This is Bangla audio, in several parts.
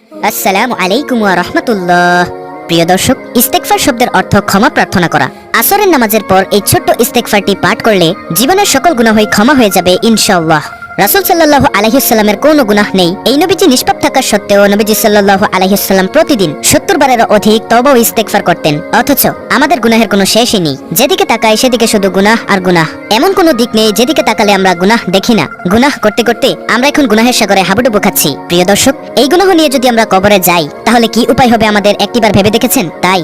আসসালামু আলাইকুম ওয়া রাহমাতুল্লাহ। প্রিয় দর্শক, ইস্তেগফার শব্দের অর্থ ক্ষমা প্রার্থনা করা। আসরের নামাজের পর এই ছোট্ট ইস্তেগফারটি পাঠ করলে জীবনের সকল গুনাহই ক্ষমা হয়ে যাবে ইনশাআল্লাহ। রাসূল সাল্লাল্লাহু আলাইহি ওয়াসাল্লামের কোনো গুনাহ নেই। এই নবীজি নিষ্পাপ থাকা সত্ত্বেও নবীজি সাল্লাল্লাহু আলাইহি ওয়াসাল্লাম প্রতিদিন 70 বারেরও অধিক তওবা ও ইস্তেগফার করতেন। অথচ আমাদের গুনাহের কোনো শেষই নেই। যেদিকে তাকাই সেদিকে শুধু গুনাহ আর গুনাহ। এমন কোনো দিক নেই যেদিকে তাকালে আমরা গুনাহ দেখি না। গুনাহ করতে করতে আমরা এখন গুনাহের সাগরে হাবুডুবু খাচ্ছি। প্রিয় দর্শক, এই গুনাহ নিয়ে যদি আমরা কবরে যাই তাহলে কি উপায় হবে আমাদের একটিবার ভেবে দেখেছেন? তাই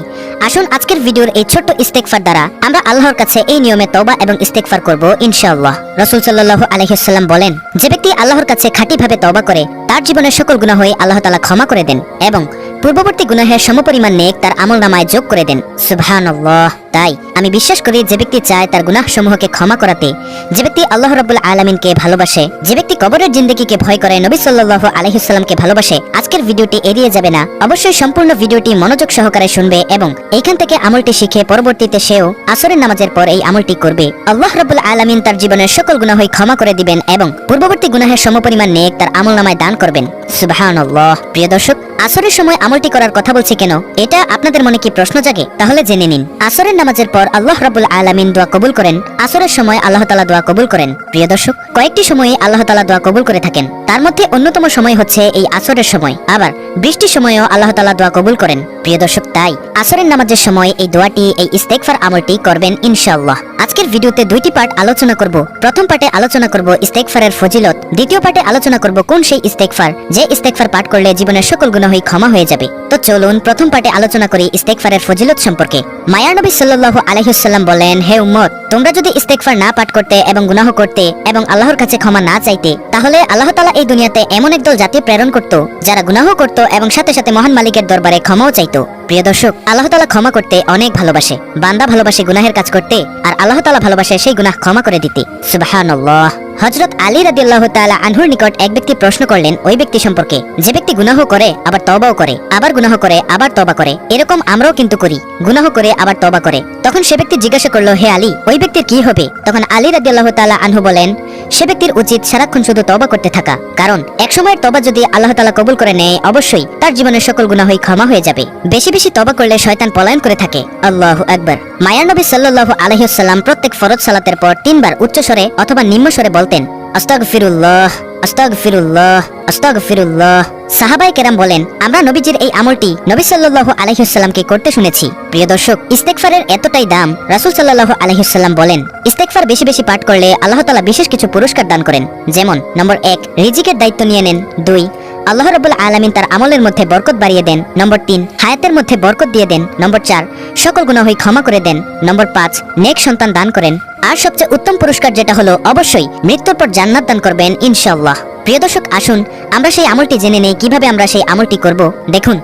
আসুন আজকের ভিডিওর এই ছোট্ট ইস্তেগফার দ্বারা আমরা আল্লাহর কাছে এই নিয়মে তওবা এবং ইস্তেগফার করব ইনশাআল্লাহ। রাসূল সাল্লাল্লাহু আলাইহি ওয়াসাল্লাম বলেন, যে ব্যক্তি আল্লাহর কাছে খাঁটিভাবে তওবা করে তার জীবনের সকল গুনাহই আল্লাহ তাআলা ক্ষমা করে দেন এবং পূর্ববর্তী গুনাহের সমপরিমাণ নেক তার আমলনামায় যোগ করে দেন। সুবহানাল্লাহ। তাই আমি বিশ্বাস করি যে ব্যক্তি চায় তার গুনাহ সমূহকে ক্ষমা করাতে, যে ব্যক্তি আল্লাহ রাব্বুল আলামিনকে ভালোবাসে, যে ব্যক্তি কবরের জিন্দেগিকে ভয় করে, নবী সাল্লাল্লাহু আলাইহি ওয়াসাল্লামকে ভালোবাসে, আজকের ভিডিওটি এড়িয়ে যাবে না। অবশ্যই সম্পূর্ণ ভিডিওটি মনোযোগ সহকারে শুনবে এবং এইখান থেকে আমলটি শিখে পরবর্তীতে সেও আসরের নামাজের পর এই আমলটি করবে। আল্লাহ রাব্বুল আলামিন তার জীবনের সকল গুনাহই ক্ষমা করে দিবেন এবং পূর্ববর্তী গুনাহের সমপরিমাণ নেক তার আমলনামায় দান করবেন। সুবহানাল্লাহ। প্রিয় দর্শক, আসরের সময় আমলটি করার কথা বলছি কেন, এটা আপনাদের মনে কি প্রশ্ন জাগে? তাহলে জেনে নিন। আসরের নামাজের পর আল্লাহ রাব্বুল আলামিন দোয়া কবুল করেন। আসরের সময় আল্লাহ তাআলা দোয়া কবুল করেন। প্রিয় দর্শক, কয়েকটি সময়ে আল্লাহ তাআলা দোয়া কবুল করে থাকেন। তার মধ্যে অন্যতম সময় হচ্ছে এই আসরের সময়। আবার বৃষ্টির সময়ও আল্লাহ তাআলা দোয়া কবুল করেন। প্রিয় দর্শক, তাই আসরের নামাজের সময় এই দোয়াটি, এই ইস্তেগফার আমলটি করবেন ইনশাআল্লাহ। আজকের ভিডিওতে দুইটি পার্ট আলোচনা করব। প্রথম পার্টে আলোচনা করব ইস্তেগফারের ফজিলত। দ্বিতীয় পার্টে আলোচনা করব কোন সেই ইস্তেগফার যে ইস্তেগফার পাঠ করলে জীবনের সকল গুনাহই ক্ষমা হয়ে যাবে। তো চলুন প্রথম পার্টে আলোচনা করি ইস্তেগফারের ফজিলত সম্পর্কে। মায়ার নবী সাল্লাল্লাহু আলাইহি ওয়াসাল্লাম বলেন, হে উম্মত, তোমরা যদি ইস্তেগফার না পাঠ করতে এবং গুনাহ করতে এবং আল্লাহর কাছে ক্ষমা না চাইতে, তাহলে আল্লাহ তাআলা এই দুনিয়াতে এমন একদল জাতি প্রেরণ করত যারা গুনাহ করত এবং সাথে সাথে মহান মালিকের দরবারে ক্ষমাও চাইতো। প্রিয় দর্শক, আল্লাহ তাআলা ক্ষমা করতে অনেক ভালোবাসে। বান্দা ভালোবাসে গুনাহের কাজ করতে আর আল্লাহ তাআলা ভালোবাসে সেই গুনাহ ক্ষমা করে দিতে। সুবহানাল্লাহ। হযরত আলী রাদিয়াল্লাহু তাআলা আনহুর নিকট এক ব্যক্তি প্রশ্ন করলেন ওই ব্যক্তি সম্পর্কে যে ব্যক্তি গুনাহ করে আবার তওবাও করে, আবার গুনাহ করে আবার তওবা করে। এরকম আমরাও কিন্তু করি, গুনাহ করে আবার তওবা করে। তখন সে ব্যক্তি জিজ্ঞাসা করলো, হে আলী, ওই ব্যক্তির কি হবে? তখন আলী রাদিয়াল্লাহু তাআলা আনহু বলেন, সে ব্যক্তির উচিত সারাক্ষণ শুধু তওবা করতে থাকা, কারণ এক সময়ের তওবা যদি আল্লাহ তাআলা কবুল করে নেয় অবশ্যই তার জীবনের সকল গুনাহই ক্ষমা হয়ে যাবে। বেশি বেশি তওবা করলে শয়তান পলায়ন করে থাকে। আল্লাহু আকবার। মায়ার নবী সাল্লাল্লাহু আলাইহি ওয়াসাল্লাম প্রত্যেক ফরজ সালাতের পর 3 বার উচ্চ স্বরে অথবা নিম্ন স্বরে বলতেন, আস্তাগফিরুল্লাহ, আস্তাগফিরুল্লাহ, আস্তাগফিরুল্লাহ। সাহাবায়ে কেরাম বলেন, আমরা নবীজির এই আমলটি নবী সাল্লাল্লাহু আলাইহি ওয়াসাল্লামকে করতে শুনেছি। প্রিয় দর্শক, ইস্তেগফারের এতটাই দাম, রাসূল সাল্লাল্লাহু আলাইহি ওয়াসাল্লাম বলেন, ইস্তেগফার বেশি বেশি পাঠ করলে আল্লাহ তাআলা বিশেষ কিছু পুরস্কার দান করেন। যেমন নম্বর 1, রিজিকের দায়িত্ব নিয়ে নেন। 2, আল্লাহ রাব্বুল আলামিন তার আমলের মধ্যে বরকত বাড়িয়ে দেন। নম্বর 3, হায়াতের মধ্যে বরকত দিয়ে দেন। নম্বর 4, সকল গুনাহই ক্ষমা করে দেন। নম্বর 5, নেক সন্তান দান করেন। আর সবচেয়ে উত্তম পুরস্কার যেটা হলো অবশ্যই মৃত্যুর পর জান্নাত দান করবেন ইনশাআল্লাহ। প্রিয় দর্শক, আসুন আমরা সেই আমলটি জেনে নেই কিভাবে আমরা সেই আমলটি করব। দেখুন,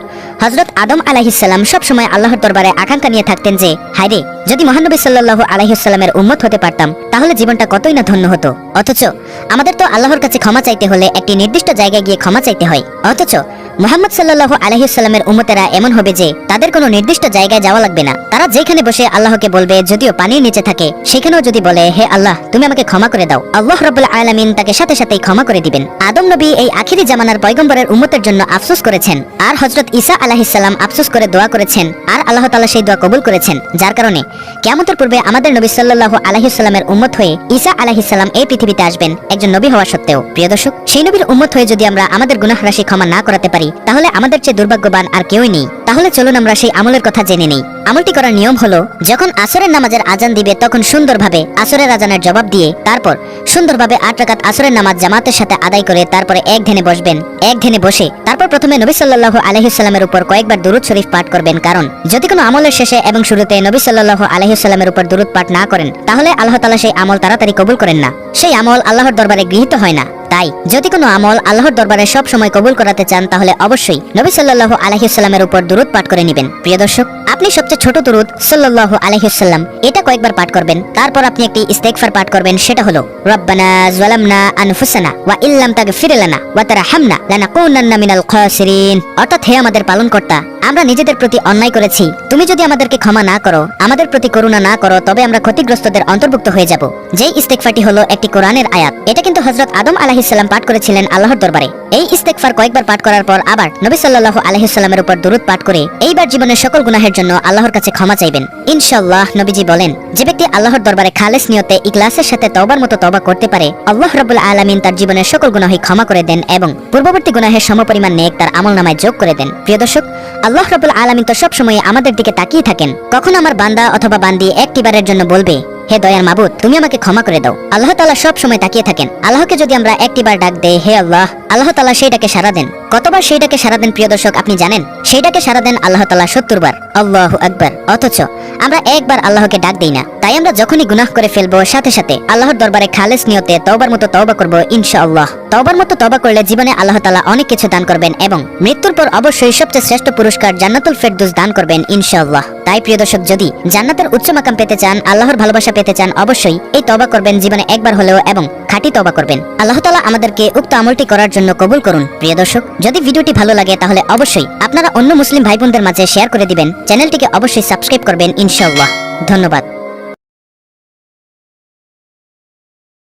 হযরত আদম আলাইহিস সালাম সব সময় আল্লাহর দরবারে আকাঙ্ক্ষা নিয়ে থাকতেন যে, হায়রে, যদি মহানবী সাল্লাল্লাহু আলাইহি ওয়াসাল্লামের উম্মত হতে পারতাম তাহলে জীবনটা কতই না ধন্য হতো। অথচ আমাদের তো আল্লাহর কাছে ক্ষমা চাইতে হলে একটি নির্দিষ্ট জায়গায় গিয়ে ক্ষমা চাইতে হয়। অথচ মুহাম্মদ সাল্লাল্লাহু আলাইহি ওয়াসাল্লামের উম্মতেরা এমন হবে যে তাদের কোনো নির্দিষ্ট জায়গায় যাওয়া লাগবে না। তারা যেখানে বসে আল্লাহকে বলবে, যদিও পানির নিচে থাকে, সেখানেও যদি বলে, হে আল্লাহ, তুমি আমাকে ক্ষমা করে দাও, আল্লাহ রাব্বুল আলামিন তাকে সাথে সাথেই ক্ষমা করে দিবেন। আদম নবী এই আখিরি জামানার পয়গম্বরের উম্মতের জন্য আফসোস করেছেন, আর হযরত ঈসা আলাইহিস সালাম আফসোস করে দোয়া করেছেন, আর আল্লাহ তাআলা সেই দোয়া কবুল করেছেন। যার কারণে কিয়ামতের পূর্বে আমাদের নবী সাল্লাল্লাহু আলাইহি ওয়াসাল্লামের উম্মত হয়ে ঈসা আলাইহিস সালাম এই পৃথিবীতে আসবেন, একজন নবী হওয়া সত্ত্বেও। প্রিয় দর্শক, সেই নবীর উম্মত হয়ে যদি আমরা আমাদের গুনাহ রাশি ক্ষমা না করাতে পারি তাহলে আমাদের চেয়ে দুর্ভাগ্যবান আর কেউই নেই। তাহলে চলুন আমরা সেই আমলের কথা জেনে নেই। আমলটি করার নিয়ম হলো, যখন আসরের নামাজের আজান দিবে তখন সুন্দরভাবে আসরের আজানের জবাব দিয়ে তারপর সুন্দরভাবে 8 রাকাত আসরের নামাজ জামাতের সাথে আদায় করে তারপরে এক ধ্যানে বসবেন। এক ধ্যানে বসে তারপর প্রথমে নবী সাল্লাল্লাহু আলাইহি ওয়াসাল্লামের উপর কয়েকবার দুরূদ শরীফ পাঠ করবেন, কারণ যদি কোনো আমলের শেষে এবং শুরুতে নবী সাল্লাল্লাহু আলাইহি ওয়াসাল্লামের উপর দুরূদ পাঠ না করেন তাহলে আল্লাহ তাআলা সেই আমল তাড়াতাড়ি কবুল করেন না। সেই আমল আল্লাহর দরবারে গৃহীত হয় না। তাই যদি কোনো আমল আল্লাহর দরবারে সব সময় কবুল করাতে চান তাহলে অবশ্যই নবী সাল্লাল্লাহু আলাইহি ওয়াসাল্লামের উপর দুরূদ পাঠ করে নেবেন। প্রিয় দর্শক, আপনি সবচেয়ে ছোট দরুদ সাল্লাল্লাহু আলাইহি ওয়াসাল্লাম এটা কয়েকবার পাঠ করবেন। তারপর আপনি একটি ইস্তেগফার পাঠ করবেন, সেটা হলো রব্বানা যালামনা আনফুসানা ওয়া ইল্লাম তাগফির লানা ওয়া তারহামনা লানাকুনান্না মিনাল খাসিরিন। অর্থাৎ হে আমাদের পালনকর্তা, আমরা নিজেদের প্রতি অন্যায় করেছি, তুমি যদি আমাদেরকে ক্ষমা না করো, আমাদের প্রতি করুণা না করো, তবে আমরা ক্ষতিগ্রস্তদের অন্তর্ভুক্ত হয়ে যাব। যেই ইস্তেগফারটি হলো একটি কোরআনের আয়াত। এটা কিন্তু হযরত আদম আলাইহিস সালাম পাঠ করেছিলেন আল্লাহর দরবারে। এই ইস্তেগফার কয়েকবার পাঠ করার পর আবার নবী সাল্লাল্লাহু আলাইহি সাল্লামের উপর দরুদ পাঠ করে এইবার জীবনের সকল গুনাহের জন্য আল্লাহর কাছে ক্ষমা চাইবেন ইনশাআল্লাহ। নবীজি বলেন, যে ব্যক্তি আল্লাহর দরবারে খালেস নিয়তে ইখলাসের সাথে তওবার মতো তওবা করতে পারে, আল্লাহ রাব্বুল আলামিন তার জীবনের সকল গুনাহই ক্ষমা করে দেন এবং পূর্ববর্তী গুনাহের সমপরিমাণ নেক তার আমলনামায় যোগ করে দেন। প্রিয় দর্শক, আল্লাহ রাব্বুল আলামিন তো সব সময় আমাদের দিকে তাকিয়ে থাকেন। কখন আমার বান্দা অথবা বান্দি একটিবারের জন্য বলবে, হে দয়ার মাবুদ, তুমি আমাকে ক্ষমা করে দাও, আল্লাহ তাআলা সব সময় তাকিয়ে থাকেন। আল্লাহকে যদি আমরা একটিবার ডাক দেই, হে আল্লাহ, আল্লাহ তাআলা সেই ডাকে সাড়া দেন। কতবার সেই ডাকে সাড়া দেন প্রিয় দর্শক আপনি জানেন? সেই ডাকে সাড়া দেন আল্লাহ তাআলা 70 বার। আল্লাহু আকবার। অথচ আমরা একবার আল্লাহকে ডাক দেই না। তাই আমরা যখনই গুনাহ করে ফেলবো, সাথে সাথে আল্লাহর দরবারে খালেস নিয়তে তওবার মতো তওবা করব ইনশাআল্লাহ। তওবার মতো তওবা করলে জীবনে আল্লাহ তাআলা অনেক কিছু দান করবেন এবং মৃত্যুর পর অবশ্যই সবচেয়ে শ্রেষ্ঠ পুরস্কার জান্নাতুল ফেরদৌস দান করবেন ইনশাআল্লাহ। তাই প্রিয় দর্শক, যদি জান্নাতের উচ্চ মাকাম পেতে চান, আল্লাহর ভালোবাসা পেতে চান, অবশ্যই এই তওবা করবেন জীবনে একবার হলেও এবং খাঁটি তওবা করবেন। আল্লাহ তাআলা আমাদেরকে উক্ত আমলটি করার জন্য কবুল করুন। প্রিয় দর্শক, যদি ভিডিওটি ভালো লাগে তাহলে অবশ্যই আপনারা অন্য মুসলিম ভাই বোনদের মাঝে শেয়ার করে দিবেন। চ্যানেলটিকে অবশ্যই সাবস্ক্রাইব করবেন ইনশাআল্লাহ। ধন্যবাদ।